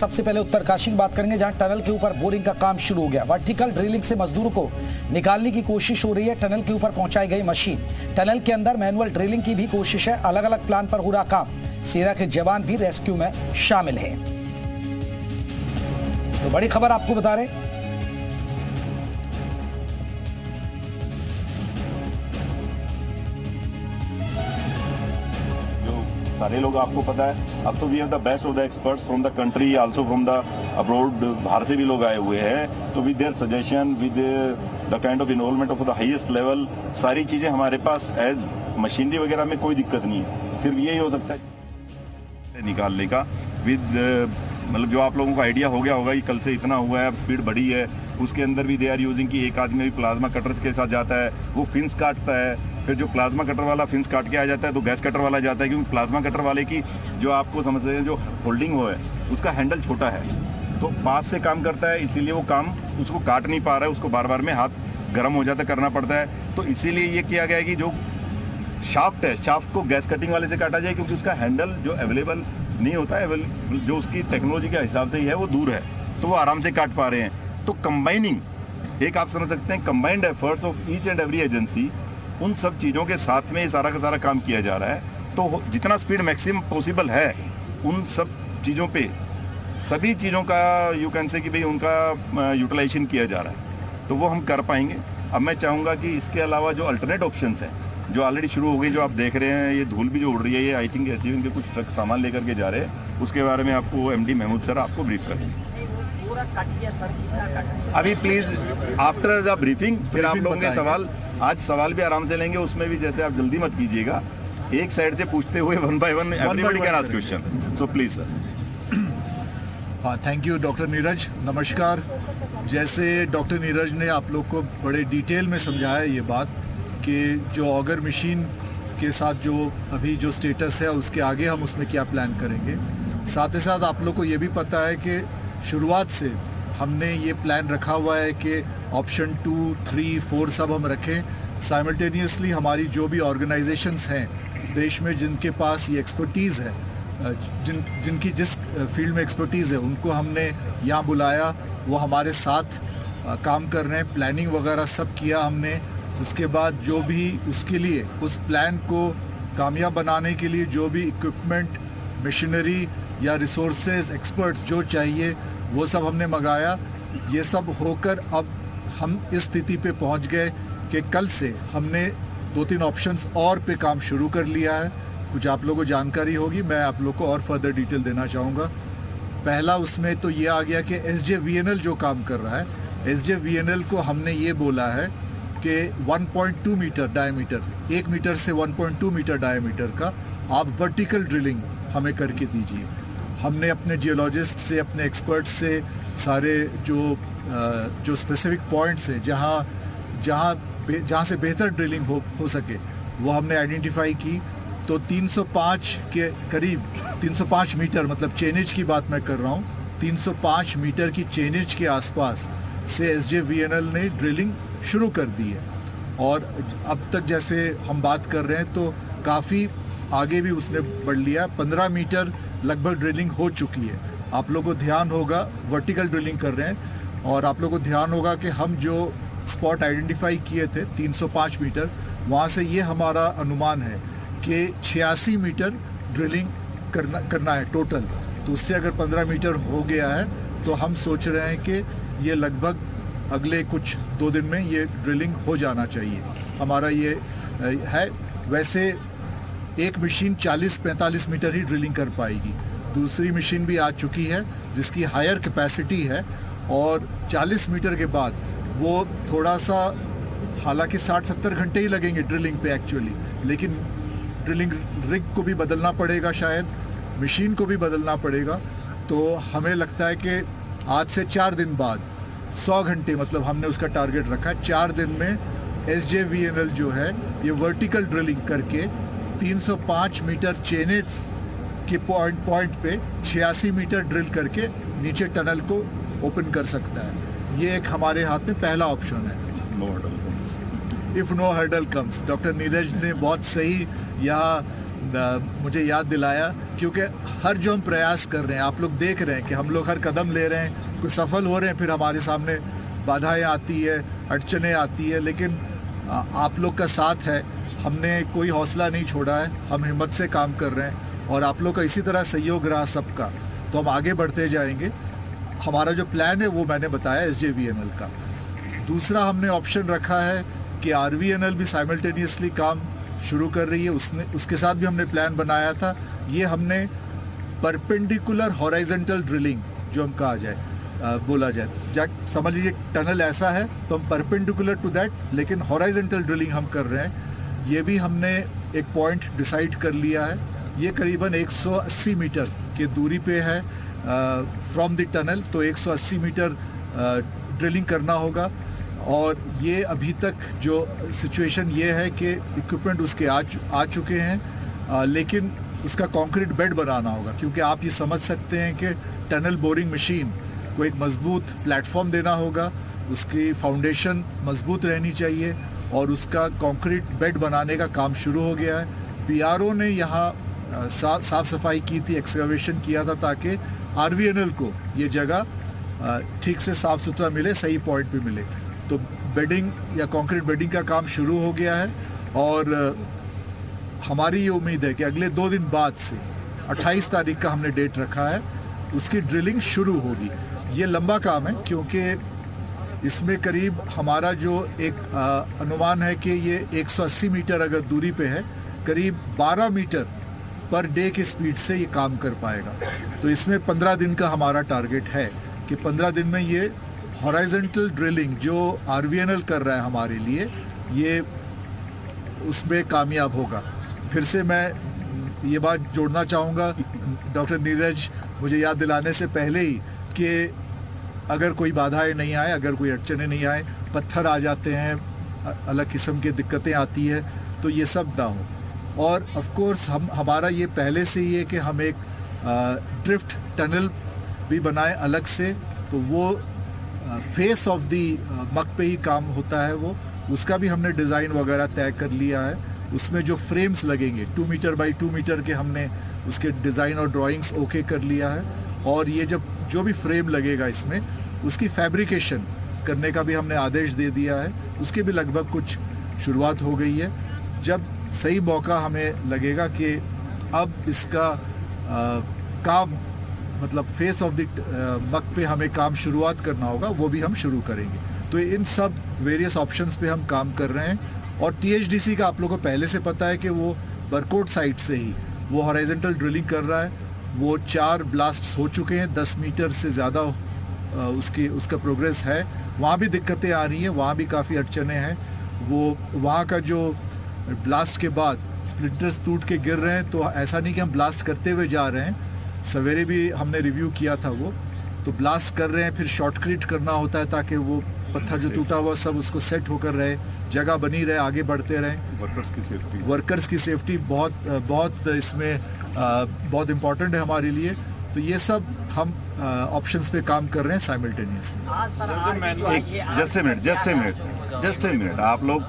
सबसे पहले उत्तरकाशी की बात करेंगे, जहां टनल के ऊपर बोरिंग का काम शुरू हो गया। वर्टिकल ड्रिलिंग से मजदूरों को निकालने की कोशिश हो रही है। टनल के ऊपर पहुंचाई गई मशीन, टनल के अंदर मैनुअल ड्रिलिंग की भी कोशिश है। अलग अलग प्लान पर हो रहा काम। सेना के जवान भी रेस्क्यू में शामिल हैं। तो बड़ी खबर आपको बता रहे, सारे लोग आपको पता है, अब तो we have the best of the experts from the country, also from the abroad, बाहर से भी लोग आए हुए हैं। तो with their suggestion, with the kind of involvement of the highest level, सारी चीजें हमारे पास एज मशीनरी वगैरह में कोई दिक्कत नहीं है। सिर्फ यही हो सकता है निकालने का, विद मतलब जो आप लोगों को आइडिया हो गया होगा कि कल से इतना हुआ है, अब स्पीड बढ़ी है। उसके अंदर भी दे आर यूजिंग कि एक आदमी भी प्लाज्मा कटर्स के साथ जाता है, वो फिन्स काटता है। फिर जो प्लाज्मा कटर वाला फिन्स काट के आ जाता है तो गैस कटर वाला जाता है, क्योंकि प्लाज्मा कटर वाले की जो आपको समझ रहे हैं जो होल्डिंग हो है उसका हैंडल छोटा है, तो पास से काम करता है, इसीलिए वो काम उसको काट नहीं पा रहा है, उसको बार बार में हाथ गर्म हो जाता है, करना पड़ता है। तो इसीलिए ये किया गया है कि जो शाफ्ट है, शाफ्ट को गैस कटिंग वाले से काटा जाए, क्योंकि उसका हैंडल जो अवेलेबल नहीं होता है, जो उसकी टेक्नोलॉजी के हिसाब से ही है वो दूर है, तो वो आराम से काट पा रहे हैं। तो कंबाइनिंग, एक आप समझ सकते हैं combined efforts of each and every agency, उन सब चीज़ों के साथ में सारा का सारा काम किया जा रहा है। तो जितना स्पीड मैक्सिमम पॉसिबल है उन सब चीज़ों पे, सभी चीज़ों का यू कैन से कि भाई उनका यूटिलाइजेशन किया जा रहा है, तो वो हम कर पाएंगे। अब मैं चाहूँगा कि इसके अलावा जो अल्टरनेट ऑप्शंस हैं जो ऑलरेडी शुरू हो गई, जो आप देख रहे हैं, ये धूल भी जो उड़ रही है, ये आई थिंक एसडीएम के कुछ ट्रक सामान लेकर के जा रहे हैं, उसके बारे में आपको एमडी महमूद सर आपको ब्रीफ करेंगे। अभी प्लीज आफ्टर द ब्रीफिंग फिर आप लोगों के सवाल, आज सवाल भी आराम से लेंगे, उसमें भी जैसे आप जल्दी मत कीजिएगा, एक साइड से पूछते हुए one by one everybody can ask question, so please sir. हाँ, थैंक यू डॉक्टर नीरज, नमस्कार। जैसे डॉक्टर नीरज ने आप लोग को बड़े डिटेल में समझाया ये बात कि जो ऑगर मशीन के साथ जो अभी जो स्टेटस है उसके आगे हम उसमें क्या प्लान करेंगे। साथ ही साथ आप लोग को ये भी पता है कि शुरुआत से हमने ये प्लान रखा हुआ है कि ऑप्शन 2, 3, 4 सब हम रखें। साइमल्टेनियसली हमारी जो भी ऑर्गेनाइजेशंस हैं देश में जिनके पास ये एक्सपर्टीज़ है, जिनकी जिस फील्ड में एक्सपर्टीज़ है, उनको हमने यहाँ बुलाया, वो हमारे साथ काम कर रहे हैं। प्लानिंग वगैरह सब किया हमने। उसके बाद जो भी उसके लिए उस प्लान को कामयाब बनाने के लिए जो भी इक्विपमेंट, मशीनरी या रिसोर्सेज, एक्सपर्ट्स जो चाहिए वो सब हमने मंगाया। ये सब होकर अब हम इस स्थिति पे पहुंच गए कि कल से हमने 2-3 ऑप्शंस और पे काम शुरू कर लिया है। कुछ आप लोगों को जानकारी होगी, मैं आप लोग को और फर्दर डिटेल देना चाहूँगा। पहला उसमें तो ये आ गया कि SJVNL जो काम कर रहा है, SJVNL को हमने ये बोला है कि 1.2 मीटर डायमीटर, 1 मीटर से 1.2 मीटर डायमीटर का आप वर्टिकल ड्रिलिंग हमें करके दीजिए। हमने अपने जियोलॉजिस्ट से, अपने एक्सपर्ट से सारे जो स्पेसिफिक पॉइंट्स हैं जहाँ से बेहतर ड्रिलिंग हो सके वो हमने आइडेंटिफाई की। तो 305 के करीब, 305 मीटर, मतलब चेनेज की बात मैं कर रहा हूँ, 305 मीटर की चेनेज के आसपास से SJVNL ने ड्रिलिंग शुरू कर दी है। और अब तक जैसे हम बात कर रहे हैं तो काफ़ी आगे भी उसने बढ़ लिया। 15 मीटर लगभग ड्रिलिंग हो चुकी है। आप लोगों को ध्यान होगा, वर्टिकल ड्रिलिंग कर रहे हैं, और आप लोगों को ध्यान होगा कि हम जो स्पॉट आइडेंटिफाई किए थे 305 मीटर, वहाँ से ये हमारा अनुमान है कि 86 मीटर ड्रिलिंग करना है टोटल। तो उससे अगर 15 मीटर हो गया है तो हम सोच रहे हैं कि ये लगभग अगले कुछ 2 दिन में ये ड्रिलिंग हो जाना चाहिए, हमारा ये है। वैसे एक मशीन 40-45 मीटर ही ड्रिलिंग कर पाएगी, दूसरी मशीन भी आ चुकी है जिसकी हायर कैपेसिटी है, और 40 मीटर के बाद वो थोड़ा सा, हालांकि 60-70 घंटे ही लगेंगे ड्रिलिंग पे एक्चुअली, लेकिन ड्रिलिंग रिग को भी बदलना पड़ेगा, शायद मशीन को भी बदलना पड़ेगा। तो हमें लगता है कि आज से 4 दिन बाद 100 घंटे, मतलब हमने उसका टारगेट रखा, 4 दिन में SJVNL जो है ये वर्टिकल ड्रिलिंग करके 305 मीटर चेनेज के पॉइंट पे 86 मीटर ड्रिल करके नीचे टनल को ओपन कर सकता है। ये एक हमारे हाथ में पहला ऑप्शन है। No hurdle comes. If no hurdle comes, doctor Neeraj ने बहुत सही यहाँ मुझे याद दिलाया, क्योंकि हर जो हम प्रयास कर रहे हैं, आप लोग देख रहे हैं कि हम लोग हर कदम ले रहे हैं, कुछ सफल हो रहे हैं, फिर हमारे सामने बाधाएं आती है, अड़चनें आती है, लेकिन आप लोग का साथ है, हमने कोई हौसला नहीं छोड़ा है, हम हिम्मत से काम कर रहे हैं और आप लोग का इसी तरह सहयोग रहा सबका, तो हम आगे बढ़ते जाएंगे। हमारा जो प्लान है वो मैंने बताया SJVNL का। दूसरा हमने ऑप्शन रखा है कि RVNL भी साइमल्टेनियसली काम शुरू कर रही है, उसके साथ भी हमने प्लान बनाया था। ये हमने परपेंडिकुलर हॉराइजेंटल ड्रिलिंग जो हम कहा जाए, बोला जाए, समझ लीजिए टनल ऐसा है तो हम परपेंडिकुलर टू दैट, लेकिन हॉराइजेंटल ड्रिलिंग हम कर रहे हैं। ये भी हमने एक पॉइंट डिसाइड कर लिया है। ये करीबन 180 मीटर की दूरी पे है फ्रॉम द टनल, तो 180 मीटर ड्रिलिंग करना होगा। और ये अभी तक जो सिचुएशन ये है कि इक्विपमेंट उसके आ चुके हैं, लेकिन उसका कंक्रीट बेड बनाना होगा, क्योंकि आप ये समझ सकते हैं कि टनल बोरिंग मशीन को एक मजबूत प्लेटफॉर्म देना होगा, उसकी फाउंडेशन मजबूत रहनी चाहिए और उसका कंक्रीट बेड बनाने का काम शुरू हो गया है। PRO ने यहाँ साफ सफाई की थी, एक्सकवेशन किया था, ताकि RVNL को ये जगह ठीक से साफ़ सुथरा मिले, सही पॉइंट पे मिले। तो बेडिंग या कंक्रीट बेडिंग का काम शुरू हो गया है और हमारी ये उम्मीद है कि अगले 2 दिन बाद से 28 तारीख का हमने डेट रखा है, उसकी ड्रिलिंग शुरू होगी। ये लंबा काम है, क्योंकि इसमें करीब हमारा जो एक अनुमान है कि ये 180 मीटर अगर दूरी पे है, करीब 12 मीटर पर डे की स्पीड से ये काम कर पाएगा। तो इसमें 15 दिन का हमारा टारगेट है कि 15 दिन में ये हॉराइजेंटल ड्रिलिंग जो RVNL कर रहा है हमारे लिए, ये उसमें कामयाब होगा। फिर से मैं ये बात जोड़ना चाहूँगा डॉक्टर नीरज मुझे याद दिलाने से पहले ही, कि अगर कोई बाधाएं नहीं आए, अगर कोई अड़चने नहीं आए, पत्थर आ जाते हैं, अलग किस्म की दिक्कतें आती है, तो ये सब ना हो। और ऑफ कोर्स हमारा ये पहले से ही है कि हम एक ड्रिफ्ट टनल भी बनाएं अलग से, तो वो फेस ऑफ दी मक पे ही काम होता है, वो उसका भी हमने डिज़ाइन वगैरह तय कर लिया है। उसमें जो फ्रेम्स लगेंगे 2 मीटर बाई 2 मीटर के, हमने उसके डिज़ाइन और ड्राइंग्स ओके कर लिया है। और ये जो भी फ्रेम लगेगा इसमें, उसकी फैब्रिकेशन करने का भी हमने आदेश दे दिया है, उसकी भी लगभग कुछ शुरुआत हो गई है। जब सही मौका हमें लगेगा कि अब इसका काम, मतलब फेस ऑफ द मक पे हमें काम शुरुआत करना होगा, वो भी हम शुरू करेंगे। तो इन सब वेरियस ऑप्शंस पे हम काम कर रहे हैं। और THDC का आप लोगों को पहले से पता है कि वो बरकोट साइट से ही वो हॉराइजेंटल ड्रिलिंग कर रहा है। वो 4 ब्लास्ट्स हो चुके हैं, 10 मीटर से ज़्यादा उसका प्रोग्रेस है। वहाँ भी दिक्कतें आ रही हैं, वहाँ भी काफ़ी अड़चने हैं। वो वहाँ का जो ब्लास्ट के बाद स्प्लिंटर्स टूट के गिर रहे हैं, तो ऐसा नहीं कि हम ब्लास्ट करते हुए जा रहे हैं, सवेरे भी हमने रिव्यू किया था वो, तो ब्लास्ट कर रहे हैं, फिर शॉर्टक्रीट करना होता है ताकि वो पत्थर जो टूटा हुआ सब उसको सेट होकर रहे, जगह बनी रहे, आगे बढ़ते रहें। वर्कर्स की सेफ्टी बहुत इसमें बहुत इम्पोर्टेंट है हमारे लिए। तो ये सब हम ऑप्शंस पे काम कर रहे हैं साइमल्टेनियसली। जस्ट ए मिनट आप लोग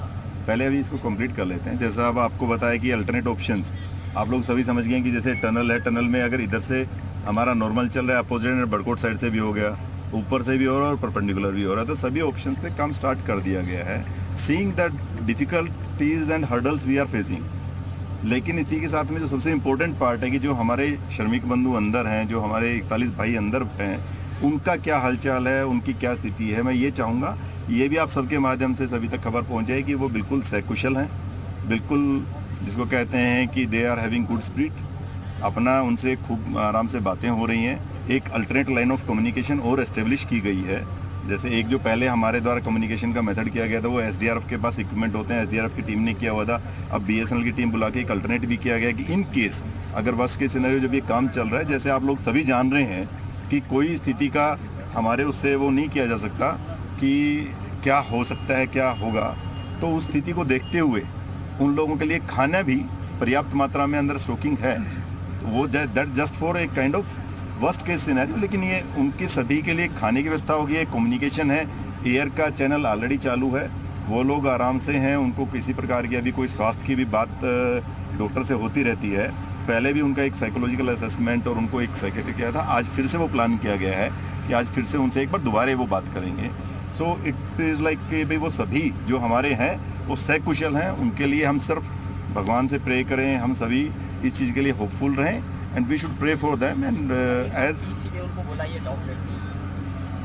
पहले अभी इसको कंप्लीट कर लेते हैं। जैसा अब आपको बताया कि अल्टरनेट ऑप्शंस आप लोग सभी समझ गए कि जैसे टनल है, टनल में अगर इधर से हमारा नॉर्मल चल रहा है, अपोजिट बड़कोट साइड से भी हो गया, ऊपर से भी हो रहा है और परपेंडिकुलर भी हो रहा है, तो सभी ऑप्शंस पे काम स्टार्ट कर दिया गया है। Seeing that difficulties and hurdles we are facing, लेकिन इसी के साथ में जो सबसे इम्पोर्टेंट पार्ट है कि जो हमारे श्रमिक बंधु अंदर हैं, जो हमारे 41 भाई अंदर हैं, उनका क्या हालचाल है, उनकी क्या स्थिति है। मैं ये चाहूँगा ये भी आप सबके माध्यम से सभी तक खबर पहुँच जाए कि वो बिल्कुल सकुशल हैं, बिल्कुल जिसको कहते हैं कि they are having good spirit, अपना उनसे खूब आराम से बातें हो रही हैं। एक अल्टरनेट लाइन ऑफ कम्युनिकेशन और एस्टेब्लिश की गई है। जैसे एक जो पहले हमारे द्वारा कम्युनिकेशन का मेथड किया गया था, वो SDRF के पास इक्विपमेंट होते हैं, SDRF की टीम ने किया हुआ था। अब BSNL की टीम बुला के एक अल्टरनेट भी किया गया कि इन केस अगर वर्स्ट केस सिनेरियो जब ये काम चल रहा है, जैसे आप लोग सभी जान रहे हैं कि कोई स्थिति का हमारे उससे वो नहीं किया जा सकता कि क्या हो सकता है, क्या होगा, तो उस स्थिति को देखते हुए उन लोगों के लिए खाना भी पर्याप्त मात्रा में अंदर स्टॉकिंग है। तो वो दैट जस्ट फॉर एक kind of worst case scenario, लेकिन ये उनके सभी के लिए खाने की व्यवस्था होगी है, कम्युनिकेशन है, एयर का चैनल ऑलरेडी चालू है वो लोग आराम से हैं, उनको किसी प्रकार की अभी कोई स्वास्थ्य की भी बात डॉक्टर से होती रहती है। पहले भी उनका एक साइकोलॉजिकल असेसमेंट और उनको एक साइकेट्रिक किया था, आज फिर से वो प्लान किया गया है कि आज फिर से उनसे एक बार दोबारा वो बात करेंगे। सो इट इज़ लाइक कि भाई वो सभी जो हमारे हैं वो सकुशल हैं, उनके लिए हम सिर्फ भगवान से प्रे करें, हम सभी इस चीज़ के लिए होपफुल रहें and we should pray for them and as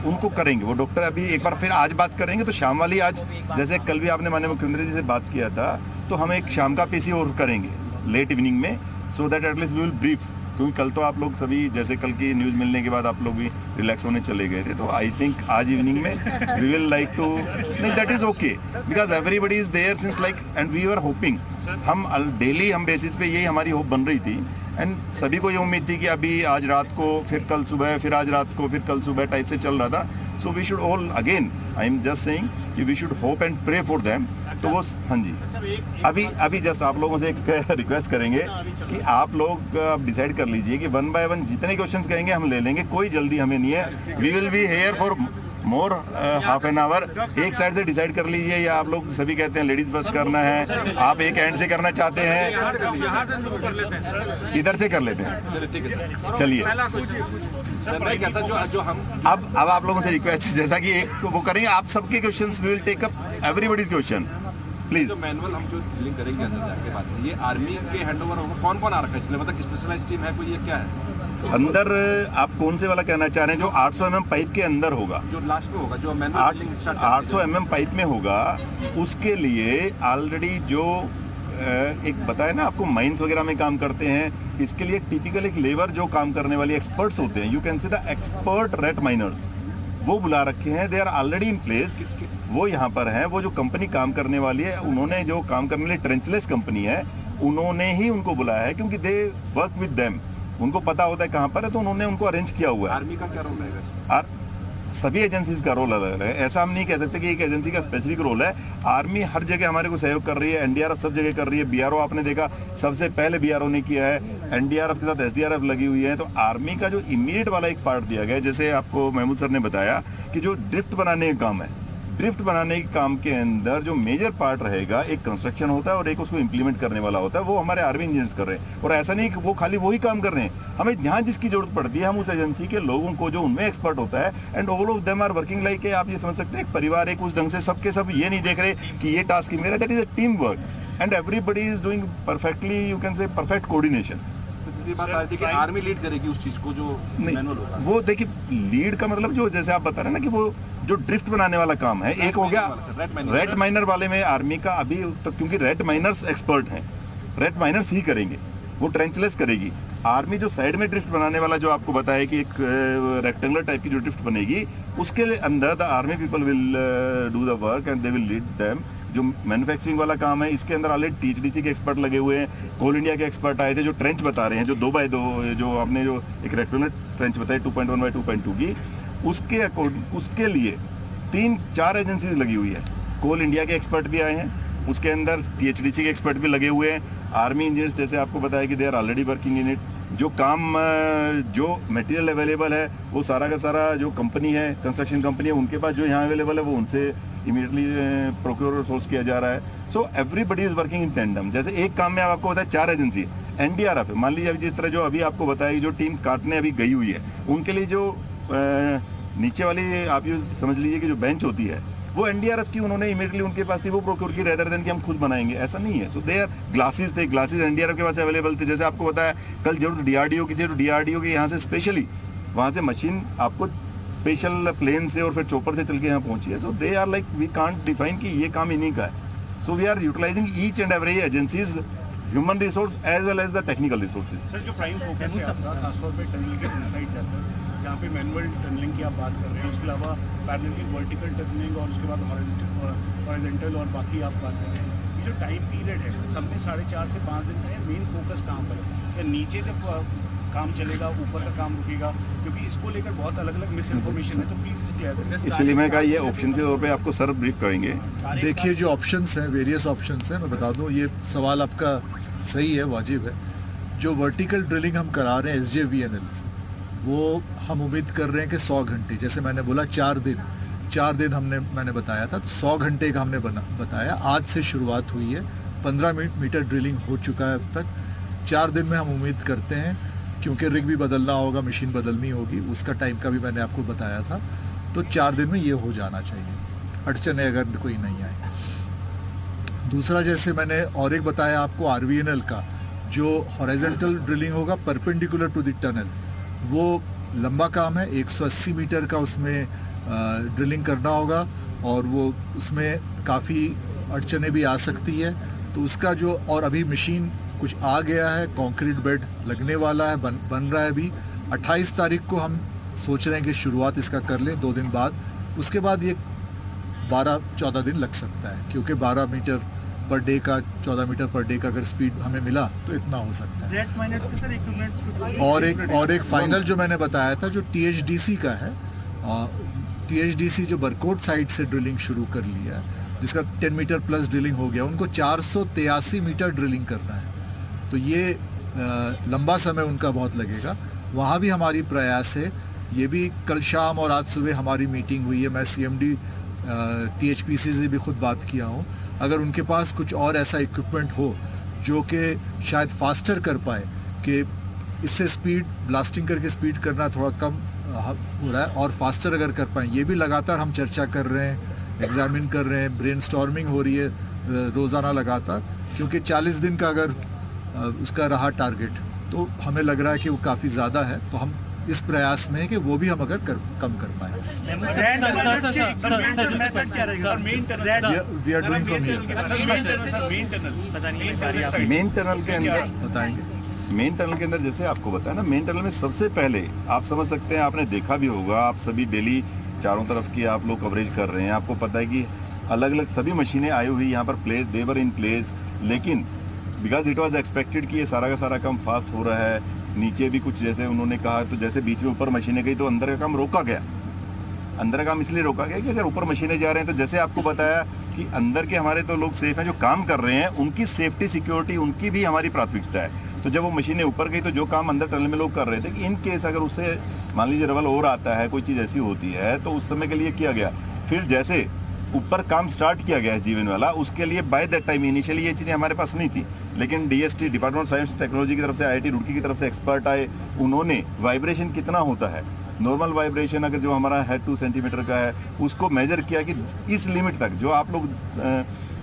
उनको करेंगे। वो डॉक्टर अभी एक बार फिर आज बात करेंगे, तो शाम वाली आज जैसे कल भी आपने माननीय मुख्यमंत्री जी से बात किया था, तो हम एक शाम का पीसी और करेंगे लेट इवनिंग में, so that at least we will brief. क्योंकि कल तो आप लोग सभी जैसे कल की न्यूज़ मिलने के बाद आप लोग भी रिलैक्स होने चले गए थे, तो आई थिंक आज इवनिंग में वी विल लाइक टू, नहीं that is okay because everybody is there since like and we are hoping, हम डेली हम बेसिस पे यही हमारी होप बन रही थी एंड सभी को ये उम्मीद थी कि अभी आज रात को फिर कल सुबह फिर आज रात को फिर कल सुबह टाइप से चल रहा था। So we should all again I am just saying कि we should hope and pray for them. तो वो हाँ जी, अभी जस्ट आप लोगों से एक रिक्वेस्ट करेंगे कि आप लोग डिसाइड कर लीजिए कि 1 बाय 1 जितने क्वेश्चंस कहेंगे हम ले लेंगे, कोई जल्दी हमें नहीं है। We will be here for more half an hour. एक साइड से डिसाइड कर लीजिए, या आप लोग सभी कहते हैं लेडीज फर्स्ट करना है, आप एक एंड से करना चाहते हैं, इधर से कर लेते हैं। चलिए अब आप लोगों से रिक्वेस्ट, जैसा कि एक वो करेंगे, आप सबके questions we will take up everybody's question please. जो मैनुअल हम जो लिंक करेंगे अंदर जाके बात, ये आर्मी के हैंडओवर होगा, कौन आ रखा है इसमें, मतलब स्पेशलाइज्ड टीम है कोई, ये क्या है अंदर? आप कौन से वाला कहना चाह रहे हैं? जो 800 mm पाइप के अंदर होगा, जो लास्ट में होगा, जो 800 mm पाइप में होगा, उसके लिए ऑलरेडी जो एक बताया ना आपको, माइंस वगैरह में काम करते हैं, इसके लिए टिपिकल एक लेबर जो काम करने वाले एक्सपर्ट्स होते हैं, you can say the expert rat miners, वो बुला रखे हैं, they are already in place, वो यहाँ पर हैं। वो जो कंपनी काम करने वाली है, उन्होंने जो काम करने वाली ट्रेंचलेस कंपनी है, उन्होंने ही उनको बुलाया है, क्योंकि दे वर्क विद देम, उनको पता होता है कहाँ पर है, तो उन्होंने उनको अरेंज किया हुआ है। आर्मी का क्या रोल है? सभी एजेंसीज का रोल अलग है, ऐसा हम नहीं कह सकते कि एक एजेंसी का स्पेसिफिक रोल है। आर्मी हर जगह हमारे को सहयोग कर रही है, एनडीआरएफ सब जगह कर रही है, बीआरओ आपने देखा सबसे पहले बीआरओ ने किया है, एनडीआरएफ के साथ एसडीआरएफ लगी हुई है। तो आर्मी का जो इमीडिएट वाला एक पार्ट दिया गया है, जैसे आपको महमूद सर ने बताया कि जो ड्रिफ्ट बनाने का काम है, ड्रिफ्ट बनाने के काम के अंदर जो मेजर पार्ट रहेगा, एक कंस्ट्रक्शन होता है और एक उसको इंप्लीमेंट करने वाला होता है, वो हमारे आर्मी इंजीनियर्स कर रहे हैं। और ऐसा नहीं कि वो खाली वही काम कर रहे हैं, हमें जहाँ जिसकी जरूरत पड़ती है, हम उस एजेंसी के लोगों को जो उनमें एक्सपर्ट होता है, and all of them are working like, आप ये समझ सकते हैं एक परिवार, एक उस ढंग से सबके सब ये नहीं देख रहे कि ये टास्क मेरा, that is a team work and everybody is doing perfectly, you can से परफेक्ट कोऑर्डिनेशन। बात आ रही थी कि आर्मी लीड करेगी उस चीज को, जो मैनुअल होगा वो देखिए, लीड का मतलब जो जैसे आप बता रहे हैं ना कि वो जो ड्रिफ्ट बनाने वाला काम है, एक हो गया रेड माइनर वाले में आर्मी का अभी तो, क्योंकि रेड माइनर्स एक्सपर्ट हैं, रेड माइनर्स ही करेंगे, वो ट्रेंचलेस करेगी। आर्मी जो साइड में ड्रिफ्ट बनाने वाला जो आपको बताया कि एक रेक्टेंगुलर टाइप की जो ड्रिफ्ट बनेगी, उसके अंदर the army people will do the work and they will lead them. जो मैन्युफैक्चरिंग वाला काम है, इसके अंदर ऑलरेडी टीएचडीसी के एक्सपर्ट लगे हुए हैं, कोल इंडिया के एक्सपर्ट आए थे, जो ट्रेंच बता रहे हैं, जो 2x2 जो आपने जो एक रेक्टेंगुलर ट्रेंच बताई 2.1x2.2 की, उसके लिए 3-4 एजेंसीज लगी हुई है। कोल इंडिया के एक्सपर्ट भी आए हैं, उसके अंदर टीएचडीसी के एक्सपर्ट भी लगे हुए हैं, आर्मी इंजीनियर्स जैसे आपको बताया कि they are already working in it. जो काम जो मटेरियल अवेलेबल है, वो सारा का सारा जो कंपनी है, कंस्ट्रक्शन कंपनी है, उनके पास जो यहाँ अवेलेबल है, वो उनसे इमीडिएटली प्रोक्योर और सोर्स किया जा रहा है। So everybody is working in tandem. जैसे एक काम में आपको बताया 4 एजेंसी है, एनडीआरएफ है, मान लीजिए अभी जिस तरह जो अभी आपको बताया जो टीम काटने अभी गई हुई है, उनके लिए जो नीचे वाली आप ये समझ लीजिए कि जो बेंच होती है, वो एनडीआरएफ की उन्होंने इमीडिएटली उनके पास थी, वो प्रोक्योर की, रेदर देन कि हम खुद बनाएंगे, ऐसा नहीं है। सो दे आर ग्लासेस थे, ग्लासेस एनडीआरएफ के पास अवेलेबल थे। जैसे आपको बताया कल जरूरत डीआरडीओ की थी, तो डीआरडीओ की यहाँ से स्पेशली वहाँ से मशीन आपको स्पेशल प्लेन से और फिर चोपर से चल के यहाँ पहुंची है। So they are like, we can't define कि ये काम इन्हीं का है। So we are utilizing each and every agencies human resource as well as the technical resources. Sir, जो प्राइम फोकस है आपका खासतौर पे टनलिंग के इनसाइड जाता है, जहाँ पे मैनुअल टनलिंग की आप बात कर रहे हैं, उसके अलावा पैरेलल वर्टिकल टनलिंग और उसके बाद हॉरिजॉन्टल और बाकी आप बात कर रहे हैं, ये जो टाइम पीरियड है, सब में 4.5 से 5 दिन का है, मेन फोकस कहाँ पर है? या नीचे जब काम चलेगा, ऊपर का काम रुकेगा? क्योंकि इसको लेकर बहुत अलग अलग मिस इन्फॉर्मेशन है, तो प्लीज इसे क्लियर करें। इसलिए मैं कहा ये ऑप्शन के तौर पे आपको सर ब्रीफ करेंगे। देखिए, जो ऑप्शंस हैं, वेरियस ऑप्शंस हैं, मैं बता दूं, ये सवाल आपका सही है, वाजिब है। जो वर्टिकल ड्रिलिंग हम करा रहे हैं SJVNL से, वो हम उम्मीद कर रहे हैं कि 100 घंटे, जैसे मैंने बोला 4 दिन, 4 दिन मैंने बताया था, तो 100 घंटे का हमने बताया। आज से शुरुआत हुई है, 15 मीटर ड्रिलिंग हो चुका है अब तक। 4 दिन में हम उम्मीद करते हैं, क्योंकि रिग भी बदलना होगा, मशीन बदलनी होगी, उसका टाइम का भी मैंने आपको बताया था, तो 4 दिन में ये हो जाना चाहिए, अड़चने अगर कोई नहीं आए। दूसरा, जैसे मैंने और एक बताया आपको RVNL का, जो हॉरिजॉन्टल ड्रिलिंग होगा परपेंडिकुलर टू द टनल, वो लंबा काम है, 180 मीटर का उसमें ड्रिलिंग करना होगा, और वो उसमें काफ़ी अड़चने भी आ सकती है। तो उसका जो, और अभी मशीन कुछ आ गया है, कंक्रीट बेड लगने वाला है, बन रहा है अभी। 28 तारीख को हम सोच रहे हैं कि शुरुआत इसका कर लें, 2 दिन बाद। उसके बाद ये 12-14 दिन लग सकता है, क्योंकि 12 मीटर पर डे का, 14 मीटर पर डे का अगर स्पीड हमें मिला तो इतना हो सकता है। और एक फाइनल जो मैंने बताया था, जो THDC का है, THDC जो बरकोट साइड से ड्रिलिंग शुरू कर लिया है, जिसका 10 मीटर प्लस ड्रिलिंग हो गया, उनको 483 मीटर ड्रिलिंग करना है। तो ये लंबा समय उनका बहुत लगेगा। वहाँ भी हमारी प्रयास है, ये भी कल शाम और आज सुबह हमारी मीटिंग हुई है। मैं CMD THPC से भी खुद बात किया हूँ। अगर उनके पास कुछ और ऐसा इक्विपमेंट हो जो कि शायद फास्टर कर पाए, कि इससे स्पीड, ब्लास्टिंग करके स्पीड करना थोड़ा कम हो रहा है, और फास्टर अगर कर पाएँ, ये भी लगातार हम चर्चा कर रहे हैं, एग्जामिन कर रहे हैं, ब्रेनस्टॉर्मिंग हो रही है रोज़ाना लगातार, क्योंकि 40 दिन का अगर उसका रहा टारगेट, तो हमें लग रहा है कि वो काफ़ी ज़्यादा है। तो हम इस प्रयास में है कि वो भी हम अगर कम कर पाएँ। We are doing from here. Main tunnel के अंदर बताएंगे। मेन टनल के अंदर जैसे आपको बताया ना, मेन टनल में सबसे पहले आप समझ सकते हैं, आपने देखा भी होगा, आप सभी डेली चारों तरफ की आप लोग कवरेज कर रहे हैं, आपको पता है कि अलग अलग सभी मशीनें आई हुई यहाँ पर प्लेस, देवर इन प्लेस। लेकिन बिकॉज इट वाज एक्सपेक्टेड कि ये सारा का सारा काम फास्ट हो रहा है, नीचे भी कुछ जैसे उन्होंने कहा, तो जैसे बीच में ऊपर मशीनें गई तो अंदर का काम रोका गया। अंदर का काम इसलिए रोका गया कि अगर ऊपर मशीनें जा रहे हैं, तो जैसे आपको बताया कि अंदर के हमारे तो लोग सेफ हैं, जो काम कर रहे हैं उनकी सेफ्टी सिक्योरिटी उनकी भी हमारी प्राथमिकता है। तो जब वो मशीनें ऊपर गई, तो जो काम अंदर टनल में लोग कर रहे थे, कि इन केस अगर उससे मान लीजिए रबल और आता है, कोई चीज़ ऐसी होती है, तो उस समय के लिए किया गया। फिर जैसे ऊपर काम स्टार्ट किया गया है जीवन वाला, उसके लिए बाय दैट टाइम इनिशियली ये चीज़ें हमारे पास नहीं थी, लेकिन DST, department of science technology की तरफ से, IIT रुड़की की तरफ से एक्सपर्ट आए, उन्होंने वाइब्रेशन कितना होता है, नॉर्मल वाइब्रेशन अगर जो हमारा है 2 सेंटीमीटर का है, उसको मेजर किया कि इस लिमिट तक, जो आप लोग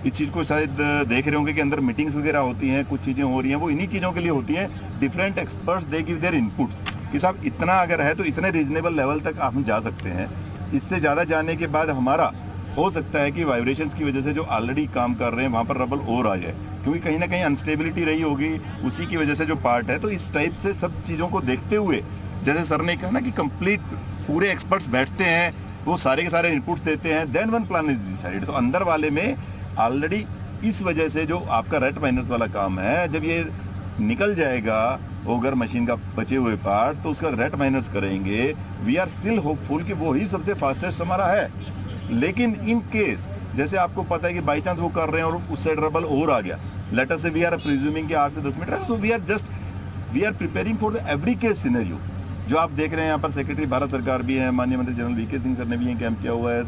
इस चीज़ को शायद देख रहे होंगे कि अंदर मीटिंग्स वगैरह होती हैं, कुछ चीज़ें हो रही हैं, वो इन्हीं चीज़ों के लिए होती हैं। Different experts they give their inputs कि साहब इतना अगर है तो इतने रीजनेबल लेवल तक आप जा सकते हैं। इससे ज़्यादा जाने के बाद हमारा हो सकता है कि वाइब्रेशंस की वजह से जो ऑलरेडी काम कर रहे हैं वहाँ पर रबल और आ जाए, क्योंकि कहीं ना कहीं अनस्टेबिलिटी रही होगी, उसी की वजह से जो पार्ट है। तो इस टाइप से सब चीज़ों को देखते हुए, जैसे सर ने कहा ना कि कंप्लीट पूरे एक्सपर्ट्स बैठते हैं, वो सारे के सारे इनपुट्स देते हैं, then one plan is decided. तो अंदर वाले में ऑलरेडी इस वजह से जो आपका रेट माइनर्स वाला काम है, जब ये निकल जाएगा ओगर मशीन का बचे हुए पार्ट, तो उसका रेट माइनर्स करेंगे। वी आर स्टिल होपफुल कि वो ही सबसे फास्टेस्ट हमारा है। लेकिन इन केस जैसे आपको पता है कि बाई चांस वो कर रहे हैं और उस साइड रबल और आ गया, लेट अस से वी आर प्रिज्यूमिंग कि 8 से 10 मीटर है, so we are preparing for the every case scenario. जो आप देख रहे हैं यहाँ पर सेक्रेटरी भारत सरकार भी है, माननीय मंत्री जनरल VK सिंह सर ने भी ये कैंप किया हुआ है।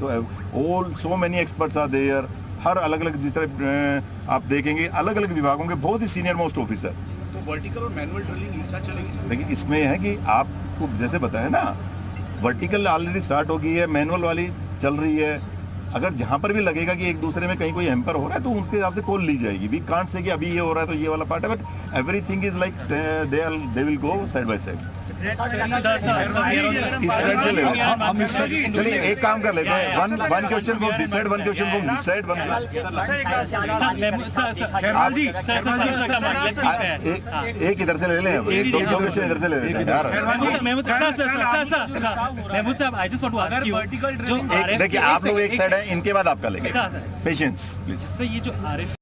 So many experts are there, हर अलग अलग, जिस तरह आप देखेंगे अलग अलग विभागों के बहुत ही सीनियर मोस्ट ऑफिसर। तो वर्टिकल और मैनुअल ड्रिलिंग एक साथ चलेगी? देखिए इसमें है कि आपको जैसे बताया ना, वर्टिकल ऑलरेडी स्टार्ट हो गई है, मैनुअल वाली चल रही है। अगर जहाँ पर भी लगेगा कि एक दूसरे में कहीं कोई हैम्पर हो रहा है, तो उसके हिसाब से कॉल ली जाएगी। वी कांट से कि अभी ये हो रहा है तो ये वाला पार्ट है, but everything is like they will go side by side. इस साइड से ले हम इस साइड, चलिए एक काम कर लेते हैं, one question from this side, one question from this side, एक इधर से ले लें, एक दो क्वेश्चन इधर से ले लें यार। महमूद साहब, I just want to ask you, देखिए आप लोग एक साइड है, इनके बाद आपका लेंगे, पेशेंस प्लीज। सर ये जो RF